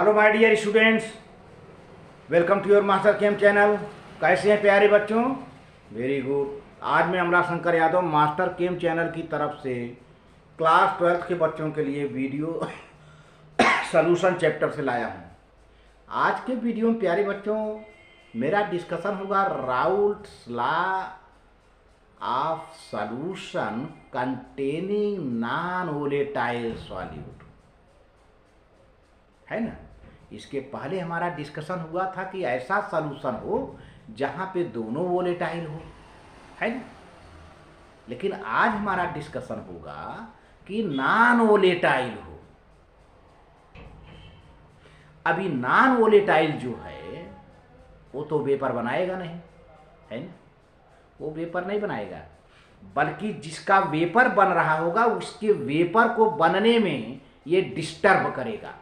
Hello my dear students, welcome to your Master Chem channel. कैसे हैं प्यारे बच्चों? Very good. आज मैं Amra Shankar Yadav Master Chem channel की तरफ से क्लास 12th के बच्चों के लिए वीडियो सॉल्यूशन चैप्टर से लाया हूं। आज के वीडियो में प्यारे बच्चों मेरा डिस्कशन होगा Raoult's law of solution containing non volatile solute, है ना। इसके पहले हमारा डिस्कशन हुआ था कि ऐसा सॉल्यूशन हो जहाँ पे दोनों वोलेटाइल हो, है ना। लेकिन आज हमारा डिस्कशन होगा कि नॉन वोलेटाइल हो। अभी नॉन वोलेटाइल जो है वो तो वेपर बनाएगा नहीं, है ना। वो वेपर नहीं बनाएगा, बल्कि जिसका वेपर बन रहा होगा उसके वेपर को बनने में ये डिस्टर्ब करेगा।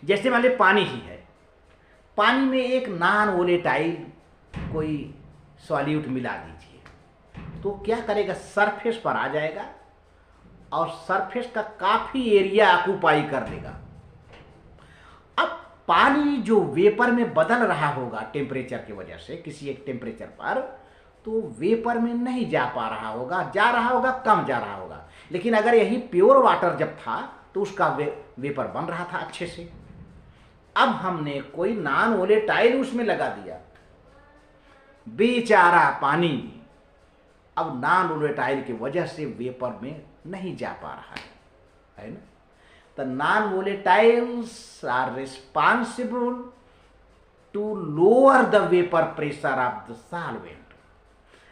जैसे मान लीजिए पानी ही है, पानी में एक नॉन वोलेटाइल कोई सॉल्यूट मिला दीजिए तो क्या करेगा, सरफेस पर आ जाएगा और सरफेस का काफी एरिया ऑक्यूपाई कर लेगा। अब पानी जो वेपर में बदल रहा होगा टेम्परेचर की वजह से, किसी एक टेम्परेचर पर, तो वेपर में नहीं जा पा रहा होगा, जा रहा होगा कम जा रहा होगा। लेकिन अगर यही प्योर वाटर जब था तो उसका वेपर बन रहा था अच्छे से। अब हमने कोई नॉन वोलेटाइल उसमें लगा दिया, बेचारा पानी अब नॉन वोलेटाइल की वजह से वेपर में नहीं जा पा रहा है ना। तो non volatiles are responsible to lower the vapour pressure of the solvent.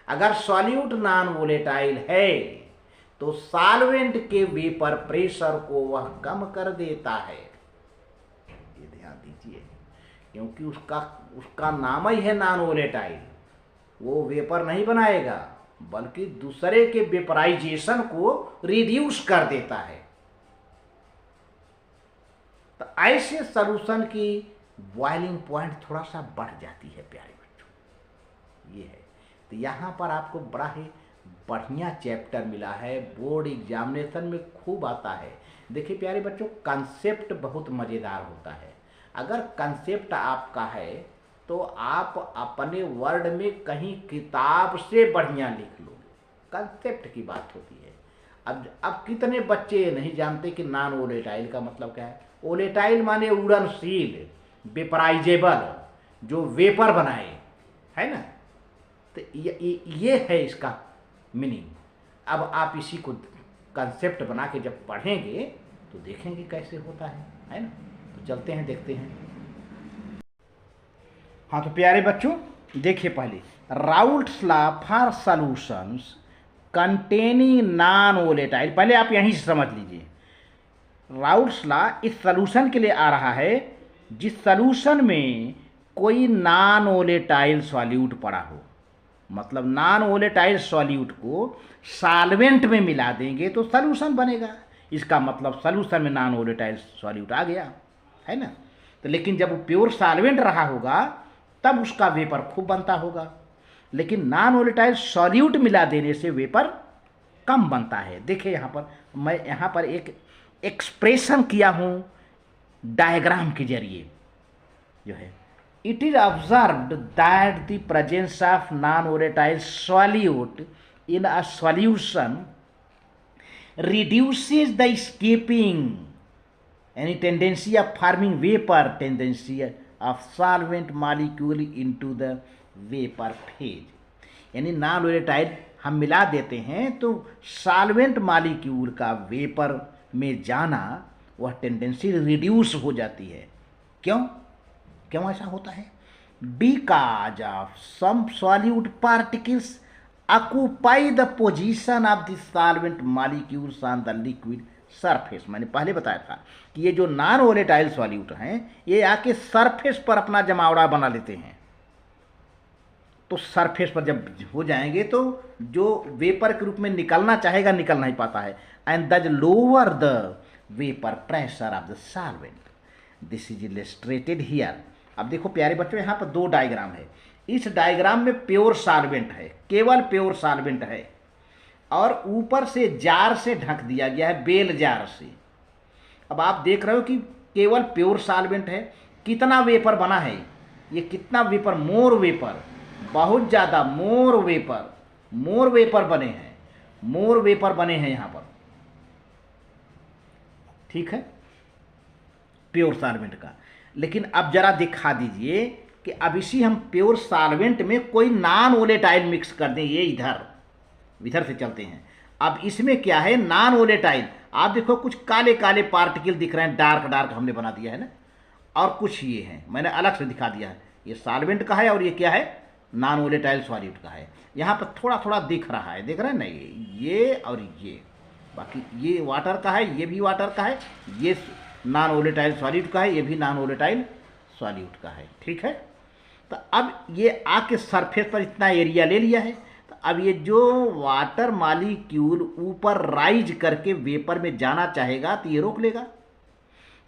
अगर सॉल्यूट नॉन वोलेटाइल है तो सॉल्वेंट के वेपर प्रेशर को वह कम कर देता है। ये ध्यान दीजिए, क्योंकि उसका नाम ही है नॉन वोलेटाइल। वो वेपर नहीं बनाएगा बल्कि दूसरे के वेपराइजेशन को रिड्यूस कर देता है। तो ऐसे सॉल्यूशन की बॉइलिंग पॉइंट थोड़ा सा बढ़ जाती है प्यारे बच्चों। ये है, तो यहाँ पर आपको बड़ा ही बढ़िया चैप्टर मिला है, बोर्ड एग्जामिनेशन में खूब आता है। देखिए प्यारे बच्चों, कंसेप्ट बहुत मज़ेदार होता है। अगर कंसेप्ट आपका है तो आप अपने वर्ड में कहीं किताब से बढ़िया लिख लोगे। कंसेप्ट की बात होती है। अब कितने बच्चे नहीं जानते कि नॉन वोलेटाइल का मतलब क्या है। वोलेटाइल माने उड़नशील, वेपराइजेबल, जो वेपर बनाए, है ना। तो ये है इसका मीनिंग। अब आप इसी को कंसेप्ट बना के जब पढ़ेंगे तो देखेंगे कैसे होता है ना। तो चलते हैं, देखते हैं। हाँ तो प्यारे बच्चों देखिए, पहले Raoult's law for solutions containing non volatile, पहले आप यहीं से समझ लीजिए। राउल्ट्स लॉ इस सॉल्यूशन के लिए आ रहा है जिस सॉल्यूशन में कोई नॉन वोलेटाइल सॉल्यूट पड़ा हो। मतलब नॉन वोलेटाइल सॉल्यूट को सॉल्वेंट में मिला देंगे तो सॉल्यूशन बनेगा। इसका मतलब सॉल्यूशन में नॉन वोलेटाइल सॉल्यूट आ गया, है ना। तो लेकिन जब वो प्योर सॉल्वेंट रहा होगा तब उसका वेपर खूब बनता होगा। लेकिन नॉन वोलेटाइल सॉल्यूट मिला देने से वेपर कम बनता है। देखिए यहाँ पर मैं यहाँ पर एक एक्सप्रेशन किया हूँ डायग्राम के जरिए, जो है it is observed that the presence of non-volatile solute in a solution reduces the escaping any tendency of forming vapor, tendency of solvent molecule into the vapor phase। यानी नॉन वोलेटाइल हम मिला देते हैं तो सॉल्वेंट मॉलिक्यूल का vapour में जाना, वह टेंडेंसी रिड्यूस हो जाती है। क्यों ऐसा होता है? Because of some solute particles occupy the position of the solvent molecules on the liquid surface. मैंने पहले बताया था कि ये जो नॉन वोलेटाइल सॉल्यूट हैं ये आके सरफेस पर अपना जमावड़ा बना लेते हैं। तो सरफेस पर जब हो जाएंगे तो जो वेपर के रूप में निकलना चाहेगा निकल नहीं पाता है, and that lower the vapour pressure of the solvent. This is illustrated here. अब देखो प्यारे बच्चों, यहाँ पर दो डायग्राम है। इस डायग्राम में प्योर सॉल्वेंट है, केवल प्योर सॉल्वेंट है, और ऊपर से जार से ढक दिया गया है, बेल जार से। अब आप देख रहे हो कि केवल प्योर सॉल्वेंट है। कितना वेपर बना है, ये कितना वेपर, मोर वेपर, बहुत ज़्यादा मोर वेपर बने हैं, मोर वेपर बने हैं यहाँ पर, ठीक है, प्योर सॉल्वेंट का। लेकिन अब जरा दिखा दीजिए कि अब इसी हम प्योर सॉल्वेंट में कोई नॉन वोलेटाइल मिक्स कर दें, ये इधर से चलते हैं। अब इसमें क्या है, नॉन वोलेटाइल, आप देखो कुछ काले काले पार्टिकल दिख रहे हैं, डार्क हमने बना दिया है ना, और कुछ ये हैं, मैंने अलग से दिखा दिया है, ये सॉल्वेंट का है और ये क्या है, नॉन वोलेटाइल सॉल्यूट का है। यहाँ पर थोड़ा थोड़ा दिख रहा है, देख रहे हैं ना, ये और ये, बाकी ये वाटर का है, ये भी वाटर का है, ये नॉन वोलेटाइल सॉल्यूट का है, ये भी नॉन वोलेटाइल सॉल्यूट का है, ठीक है। तो अब ये आके सरफेस पर इतना एरिया ले लिया है, तो अब ये जो वाटर मॉलिक्यूल ऊपर राइज करके वेपर में जाना चाहेगा तो ये रोक लेगा,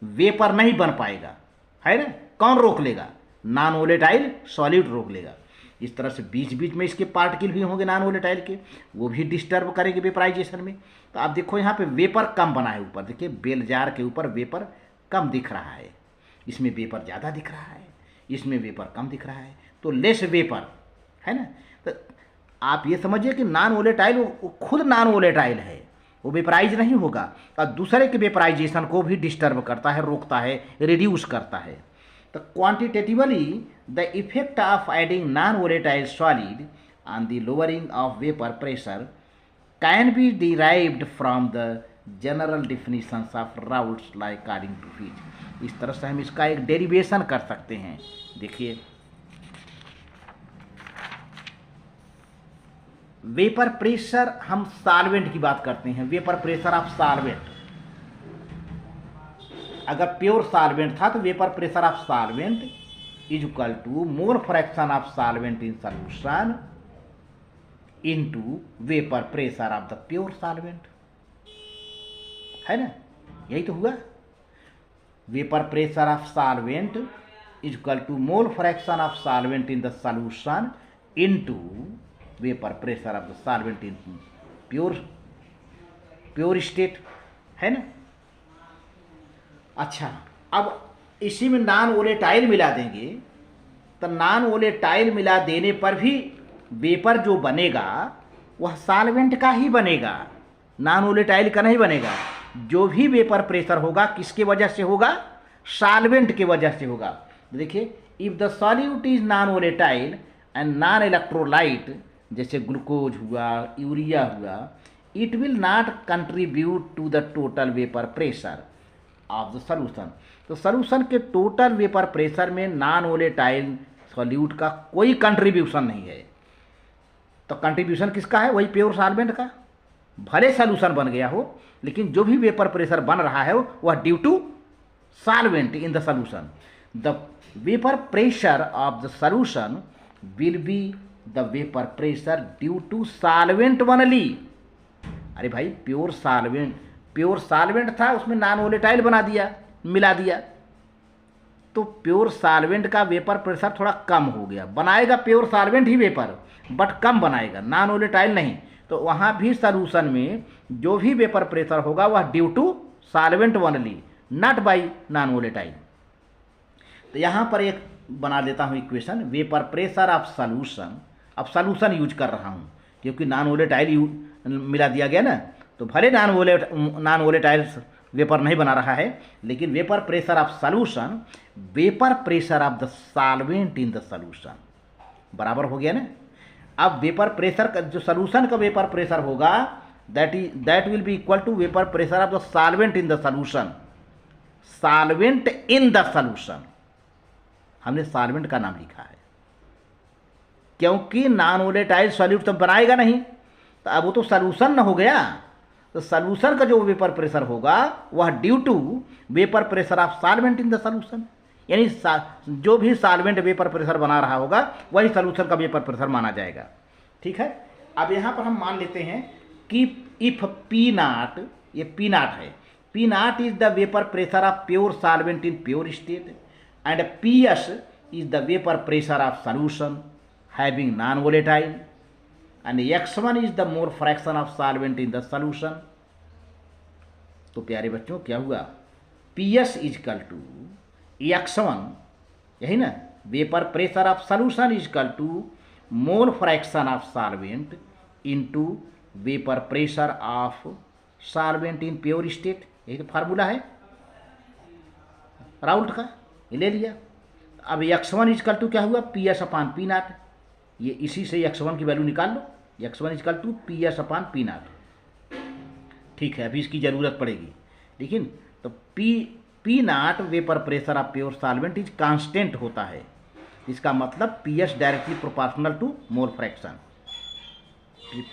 वेपर नहीं बन पाएगा, है ना। कौन रोक लेगा, नॉन वोलेटाइल सॉल्यूट रोक लेगा। इस तरह से बीच बीच में इसके पार्टिकल भी होंगे नॉन वोलेटाइल के, वो भी डिस्टर्ब करेंगे वेपराइजेशन में। तो आप देखो यहाँ पे वेपर कम बना है ऊपर, देखिए बेल जार के ऊपर वेपर कम दिख रहा है, इसमें वेपर ज़्यादा दिख रहा है, इसमें वेपर कम दिख रहा है, तो लेस वेपर है ना। तो आप ये समझिए कि नॉन वोलेटाइल वो खुद नॉन वोलेटाइल है, वो वेपराइज नहीं होगा और दूसरे के वेपराइजेशन को भी डिस्टर्ब करता है, रोकता है, रिड्यूस करता है। तो quantitatively the effect of adding non volatile solid on the lowering of vapour pressure can be derived from the general definitions of Raoult's law according to which. इस तरह से हम इसका एक डेरिवेशन कर सकते हैं। देखिए, वेपर प्रेशर, हम सॉल्वेंट की बात करते हैं, वेपर प्रेशर ऑफ सॉल्वेंट, अगर प्योर सॉल्वेंट था तो vapour pressure of solvent is equal to mole fraction of solvent in solution into vapour pressure of the pure solvent, है ना, यही तो हुआ। Vapour pressure of solvent is equal to mole fraction of solvent in the solution into vapour pressure of the solvent in pure state, है ना। अच्छा, अब इसी में नॉन वोलेटाइल मिला देंगे, तो नॉन वोलेटाइल मिला देने पर भी वेपर जो बनेगा वह सॉल्वेंट का ही बनेगा, नॉन वोलेटाइल का नहीं बनेगा। जो भी वेपर प्रेशर होगा किसके वजह से होगा, सॉल्वेंट के वजह से होगा। देखिए, if the solute is non volatile and non electrolyte, जैसे ग्लूकोज हुआ, यूरिया हुआ, it will not contribute to the total vapour pressure of the solution. तो सॉल्यूशन के टोटल वेपर प्रेशर में नॉन वोलेटाइल सॉल्यूट का कोई कंट्रीब्यूशन नहीं है। तो कंट्रीब्यूशन किसका है, वही प्योर सॉल्वेंट का। भले सॉल्यूशन बन गया हो, लेकिन जो भी वेपर प्रेशर बन रहा है वह due to solvent in the solution. The vapour pressure of the solution will be the vapour pressure due to solvent only. अरे भाई, प्योर सॉल्वेंट था, उसमें नॉन वोलेटाइल बना दिया, मिला दिया, तो प्योर सॉल्वेंट का वेपर प्रेशर थोड़ा कम हो गया। बनाएगा प्योर सॉल्वेंट ही वेपर, बट कम बनाएगा, नॉन वोलेटाइल नहीं। तो वहाँ भी सॉल्यूशन में जो भी वेपर प्रेशर होगा वह due to solvent only, not by non volatile. तो यहाँ पर एक बना देता हूँ equation, vapour pressure of solution. अब सॉल्यूशन यूज कर रहा हूँ क्योंकि नॉन वोलेटाइल मिला दिया गया ना, तो भले नॉन वोलेटाइल वेपर नहीं बना रहा है, लेकिन vapour pressure of solution vapour pressure of the solvent in the solution बराबर हो गया ना। अब वेपर प्रेशर का जो सॉल्यूशन का वेपर प्रेशर होगा that will be equal to vapour pressure of the solvent in the solution. Solvent in the solution, हमने सॉल्वेंट का नाम लिखा है क्योंकि नॉन वोलेटाइल सॉल्यूट तो बनाएगा नहीं, तो अब वो तो सॉल्यूशन न हो गया। तो सॉल्यूशन का जो वेपर प्रेशर होगा वह due to vapour pressure of solvent in the solution, यानी जो भी सॉल्वेंट वेपर प्रेशर बना रहा होगा वही सॉल्यूशन का वेपर प्रेशर माना जाएगा। ठीक है, अब यहाँ पर हम मान लेते हैं कि इफ पी नॉट, ये पी नॉट है, P not is the vapour pressure of pure solvent in pure state and P S is the vapour pressure of solution having non volatile and x1 is the mole fraction of solvent in the solution। तो प्यारे बच्चों क्या हुआ, P S is equal to x1, यही ना, vapour pressure of solution equal to mole fraction of solvent into vapour pressure of solvent in pure state. यही तो formula है राउल्ट का, ये ले लिया। अब x1 इजकल टू क्या हुआ, P S upon P naught, ये इसी से x1 की वैल्यू निकाल लो, x1 equal to P S upon P naught. ठीक है, अभी इसकी ज़रूरत पड़ेगी, लेकिन तो P naught vapour pressure of pure solvent is constant होता है, इसका मतलब P S directly proportional to mole fraction,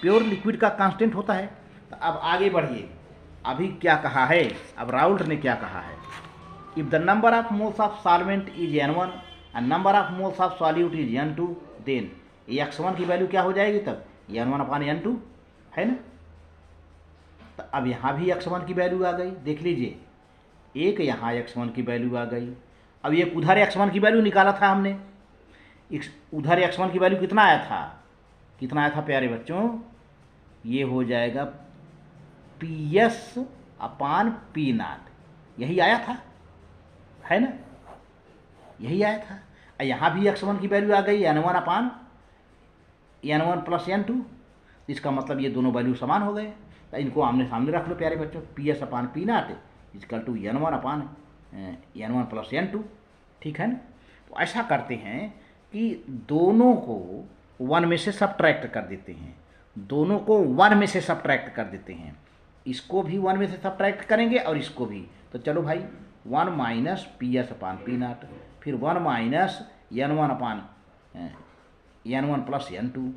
pure liquid का कांस्टेंट होता है। तो अब आगे बढ़िए, अभी क्या कहा है, अब राउल्ट ने क्या कहा है, if the number of moles of solvent is n1 and number of moles of solute is n2, then x1 की वैल्यू क्या हो जाएगी तब, n1 अपान n2, है ना। तो अब यहाँ भी x1 की वैल्यू आ गई, देख लीजिए, एक यहाँ x1 की वैल्यू आ गई। अब ये उधर x1 की वैल्यू निकाला था हमने, उधर x1 की वैल्यू कितना आया था, कितना आया था प्यारे बच्चों, ये हो जाएगा पी एस अपान पी नाट, यही आया था, है ना, यही आया था। यहाँ भी x1 की वैल्यू आ गई n1 upon n1 plus n2, इसका मतलब ये दोनों वैल्यू समान हो गए। तो इनको आमने सामने रख लो प्यारे बच्चों, P S upon P naught equal to n1 upon n1 plus n2, ठीक है ना। तो ऐसा करते हैं कि दोनों को 1 में से सब्ट्रैक्ट कर देते हैं, दोनों को 1 में से सब्ट्रैक्ट कर देते हैं, इसको भी 1 में से सब्ट्रैक्ट करेंगे और इसको भी। तो चलो भाई, 1 minus P S upon P naught, फिर 1 minus n1 upon n1 plus n2।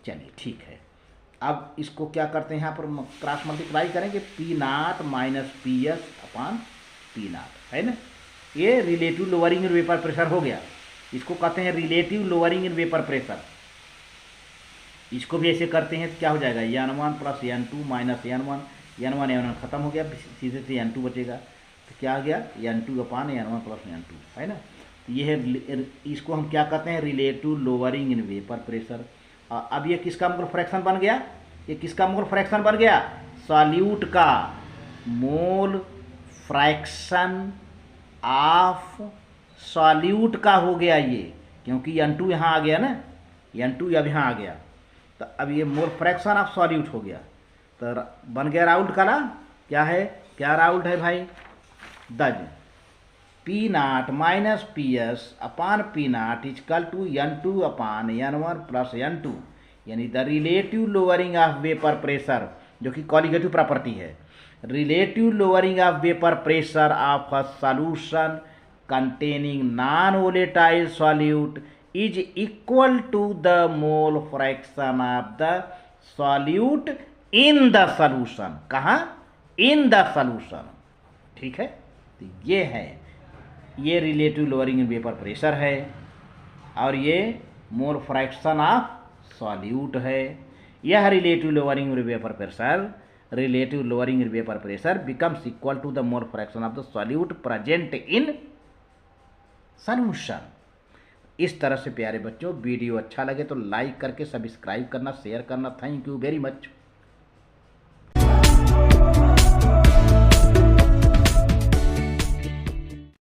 चलिए ठीक है, अब इसको क्या करते हैं, यहाँ पर क्रॉस मल्टीप्लाई करेंगे, P naught minus P S upon P naught, है ना। ये relative lowering in vapour pressure हो गया, इसको कहते हैं relative lowering in vapour pressure. इसको भी ऐसे करते हैं तो क्या हो जाएगा, n1 plus n2 minus n1 खत्म हो गया, सीधे से n2 बचेगा, तो क्या आ गया, n2 upon n1 plus n2, है ना। तो ये है, इसको हम क्या कहते हैं, relative lowering in vapour pressure. अब ये किसका मोल फ्रैक्शन बन गया, ये किसका मोल फ्रैक्शन बन गया, सॉल्यूट का मोल फ्रैक्शन ऑफ सॉल्यूट का हो गया ये, क्योंकि n2 यहाँ आ गया ना, n2 अब यहाँ आ गया, तो अब ये मोल फ्रैक्शन ऑफ सॉल्यूट हो गया, तो बन गया राउल्ट का ना। क्या है, क्या राउल्ट है भाई, thus P naught minus P S upon P naught equal to n2 upon n1 plus n2, यानी the relative lowering of vapour pressure, जो कि कॉलिगेटिव प्रॉपर्टी है, relative lowering of vapour pressure of a solution containing non-volatile solute is equal to the mole fraction of the solute in the solution। कहाँ, in the solution, ठीक है। तो ये है, ये relative lowering in vapour pressure है, और ये मोल फ्रैक्शन ऑफ सॉल्यूट है। यह relative lowering in vapour pressure, relative lowering in vapour pressure becomes equal to the mole fraction of the solute present in solution. इस तरह से प्यारे बच्चों, वीडियो अच्छा लगे तो लाइक करके सब्सक्राइब करना, शेयर करना। Thank you very much.